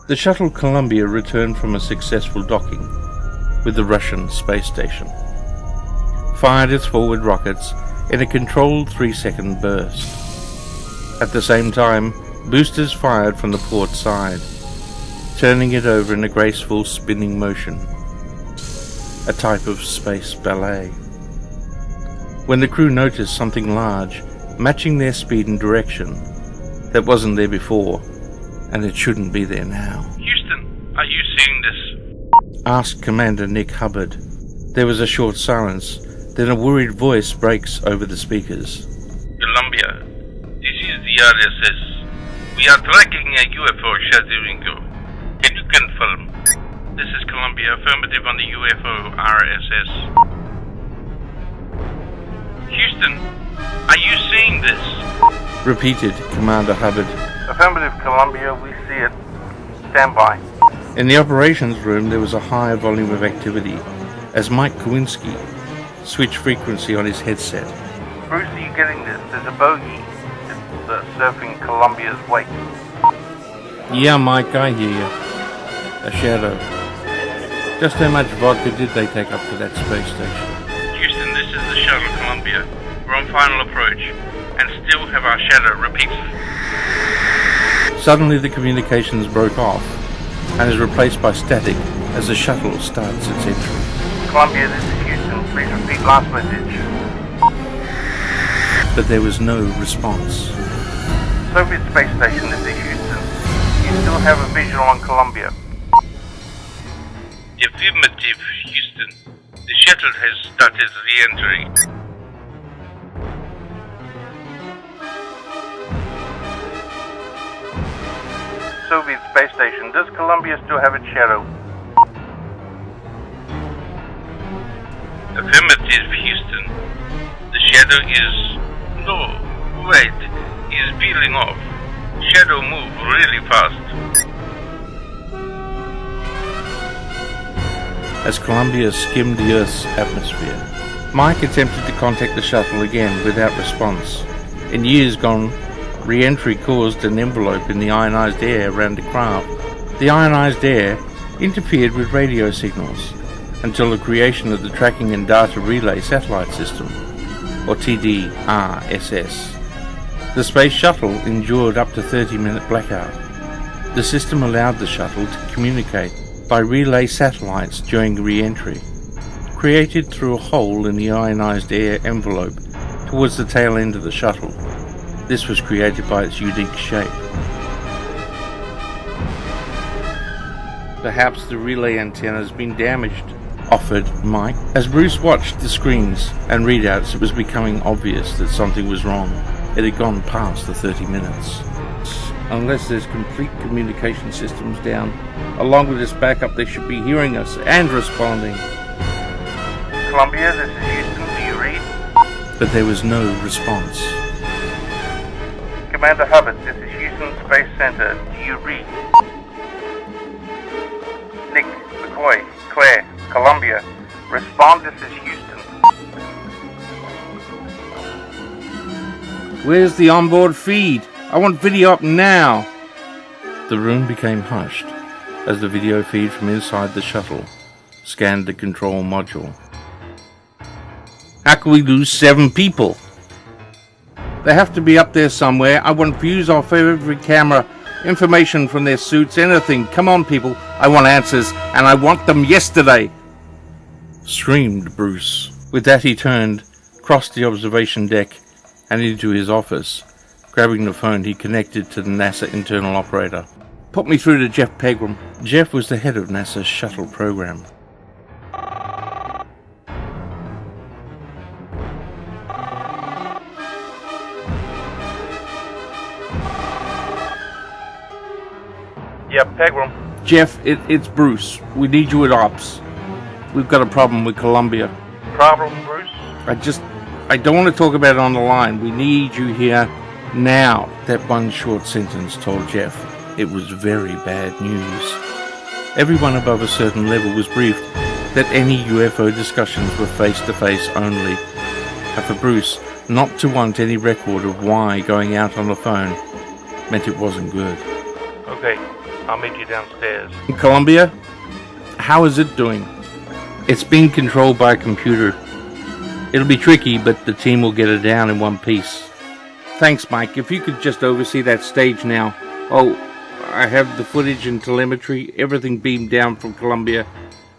The shuttle Columbia returned from a successful docking with the Russian space station, fired its forward rockets in a controlled 3-second burst. At the same time, boosters fired from the port side, turning it over in a graceful spinning motion, a type of space ballet. When the crew noticed something large, matching their speed and direction, that wasn't there before, and it shouldn't be there now. Houston, are you seeing this? Asked Commander Nick Hubbard. There was a short silence, then a worried voice breaks over the speakers. Columbia, this is the RSS. We are tracking a UFO shadowing you. Can you confirm? This is Columbia, affirmative on the UFO RSS. Houston, are you seeing this? Repeated Commander Hubbard. Affirmative, Columbia, we see it. Stand by. In the operations room there was a high volume of activity as Mike Kowinski switched frequency on his headset. Bruce, are you getting this? There's a bogey. It's surfing Columbia's wake. Yeah, Mike, I hear you. A shadow. Just how much vodka did they take up to that space station? Houston, this is the shuttle Columbia. We're on final approach and still have our shadow. Repeat. Suddenly the communications broke off and is replaced by static as the shuttle starts its entry. Columbia, this is Houston. Please repeat last message. But there was no response. Soviet space station, this is Houston. You still have a visual on Columbia. Affirmative, Houston. The shuttle has started re-entry. Soviet space station, does Columbia still have its shadow? Affirmative, Houston. The shadow is... No, wait, is peeling off. Shadow move really fast. As Columbia skimmed the Earth's atmosphere, Mike attempted to contact the shuttle again without response. In years gone, re-entry caused an envelope in the ionized air around the craft. The ionized air interfered with radio signals until the creation of the Tracking and Data Relay Satellite System, or TDRSS. The space shuttle endured up to 30-minute blackout. The system allowed the shuttle to communicate by relay satellites during re-entry, created through a hole in the ionized air envelope towards the tail end of the shuttle. This was created by its unique shape. Perhaps the relay antenna has been damaged, offered Mike. As Bruce watched the screens and readouts, it was becoming obvious that something was wrong. It had gone past the 30 minutes. Unless there's complete communication systems down, along with this backup, they should be hearing us and responding. Columbia, this is Houston, do you read? But there was no response. Commander Hubbard, this is Houston Space Center, do you read? Nick, McCoy, Claire, Columbia, respond, this is Houston. Where's the onboard feed? I want video up now! The room became hushed as the video feed from inside the shuttle scanned the control module. How can we lose 7 people? They have to be up there somewhere. I want views off every camera, information from their suits, anything. Come on, people. I want answers, and I want them yesterday! Screamed Bruce. With that he turned, crossed the observation deck, and into his office. Grabbing the phone, he connected to the NASA internal operator. Put me through to Jeff Pegram. Jeff was the head of NASA's shuttle program. Yeah, Pegram. Jeff, it's Bruce. We need you at Ops. We've got a problem with Columbia. Problem, Bruce? I don't want to talk about it on the line. We need you here now. That one short sentence told Jeff It was very bad news. Everyone above a certain level was briefed that any UFO discussions were face-to-face only, and for Bruce not to want any record of why going out on the phone meant it wasn't good. Okay, I'll meet you downstairs. In Columbia? How is it doing? It's being controlled by a computer. It'll be tricky, but the team will get it down in one piece. Thanks, Mike. If you could just oversee that stage now. Oh, I have the footage and telemetry, everything beamed down from Columbia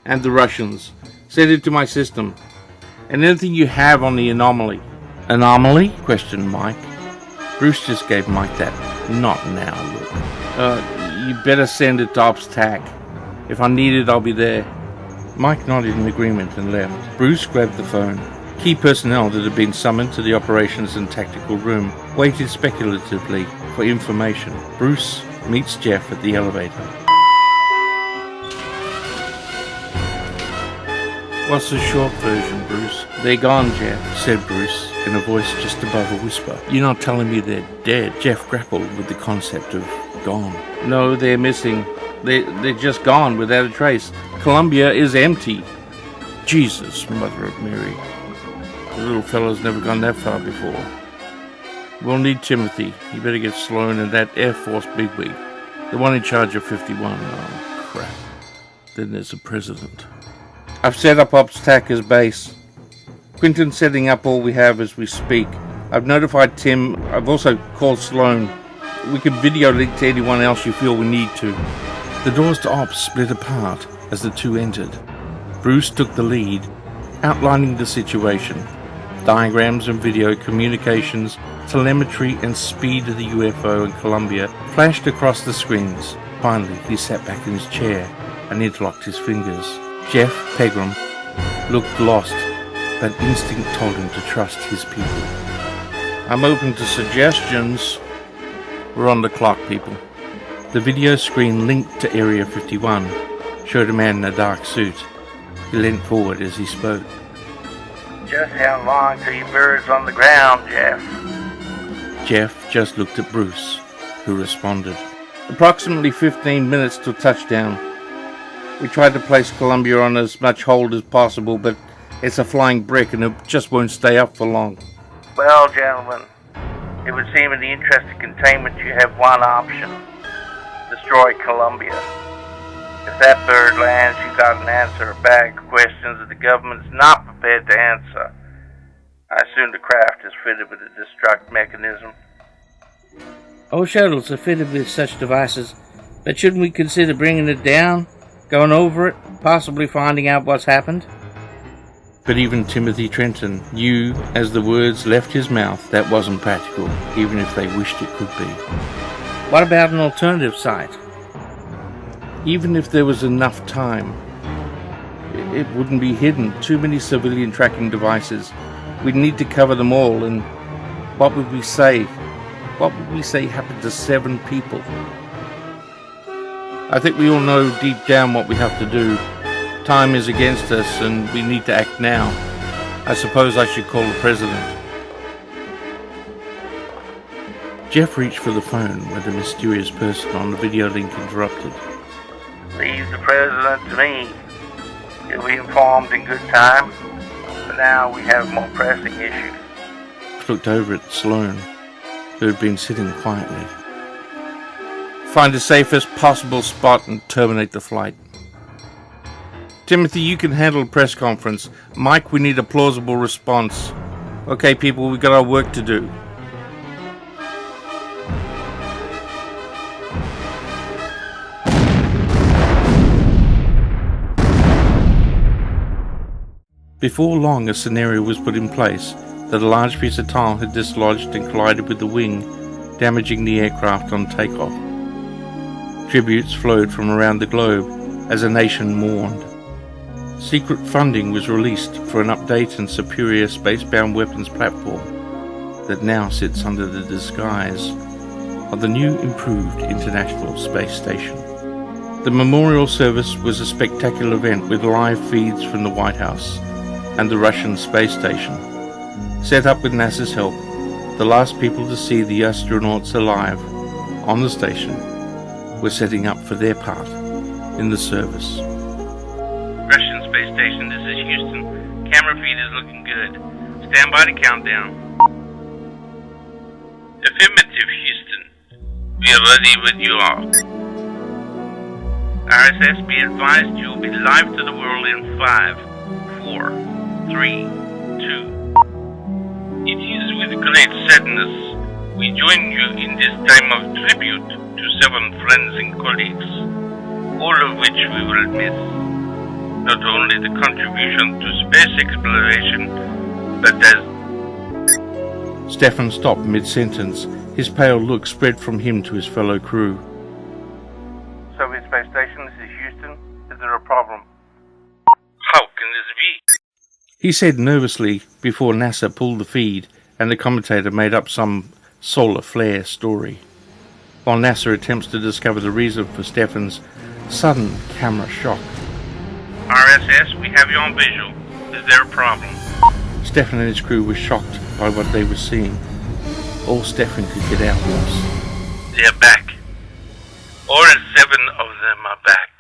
and the Russians. Send it to my system. And anything you have on the anomaly. Anomaly? Questioned Mike. Bruce just gave Mike that not now look. You better send it to Ops TAC. If I need it, I'll be there. Mike nodded in agreement and left. Bruce grabbed the phone. Key personnel that had been summoned to the operations and tactical room waited speculatively for information. Bruce meets Jeff at the elevator. What's the short version, Bruce? They're gone, Jeff, said Bruce in a voice just above a whisper. You're not telling me they're dead? Jeff grappled with the concept of gone. No, they're missing. They're just gone without a trace. Columbia is empty. Jesus, Mother of Mary. The little fellow's never gone that far before. We'll need Timothy. You better get Sloan and that Air Force bigwig. The one in charge of 51. Oh, crap. Then there's the president. I've set up Ops TAC as base. Quinton's setting up all we have as we speak. I've notified Tim. I've also called Sloan. We can video link to anyone else you feel we need to. The doors to Ops split apart as the two entered. Bruce took the lead, outlining the situation. Diagrams and video communications, telemetry and speed of the UFO in Columbia flashed across the screens. Finally, he sat back in his chair and interlocked his fingers. Jeff Pegram looked lost, but instinct told him to trust his people. I'm open to suggestions. We're on the clock, people. The video screen linked to Area 51 showed a man in a dark suit. He leant forward as he spoke. Just how long till you birds on the ground, Jeff? Jeff just looked at Bruce, who responded. Approximately 15 minutes till touchdown. We tried to place Columbia on as much hold as possible, but it's a flying brick and it just won't stay up for long. Well, gentlemen, it would seem in the interest of containment you have one option. Destroy Columbia. If that bird lands, you got an answer, a bag of questions that the government's not prepared to answer. I assume the craft is fitted with a destruct mechanism. All shuttles are fitted with such devices, but shouldn't we consider bringing it down, going over it, possibly finding out what's happened? But even Timothy Trenton knew, as the words left his mouth, that wasn't practical, even if they wished it could be. What about an alternative site? Even if there was enough time, it wouldn't be hidden. Too many civilian tracking devices. We'd need to cover them all, and what would we say? What would we say happened to 7 people? I think we all know deep down what we have to do. Time is against us, and we need to act now. I suppose I should call the president. Jeff reached for the phone when the mysterious person on the video link interrupted. Leave the president to me. He'll be informed in good time. For now, we have more pressing issues. Looked over at Sloan, who had been sitting quietly. Find the safest possible spot and terminate the flight. Timothy, you can handle a press conference. Mike, we need a plausible response. Okay, people, we've got our work to do. Before long, a scenario was put in place that a large piece of tile had dislodged and collided with the wing, damaging the aircraft on takeoff. Tributes flowed from around the globe as a nation mourned. Secret funding was released for an update and superior space-bound weapons platform that now sits under the disguise of the new improved International Space Station. The memorial service was a spectacular event with live feeds from the White House and the Russian space station. Set up with NASA's help, the last people to see the astronauts alive on the station were setting up for their part in the service. Russian space station, this is Houston. Camera feed is looking good. Stand by to countdown. Affirmative, Houston. We are ready when you are. RSS, be advised you will be live to the world in 5, 4, 3, 2. It is with great sadness we join you in this time of tribute to 7 friends and colleagues, all of which we will miss. Not only the contribution to space exploration, but as... Stefan stopped mid-sentence. His pale look spread from him to his fellow crew. Soviet Space Station, this is Houston. Is there a problem? How can this be? He said nervously before NASA pulled the feed and the commentator made up some solar flare story, while NASA attempts to discover the reason for Stefan's sudden camera shock. RSS, we have you on visual. Is there a problem? Stefan and his crew were shocked by what they were seeing. All Stefan could get out was, They're back. All 7 of them are back.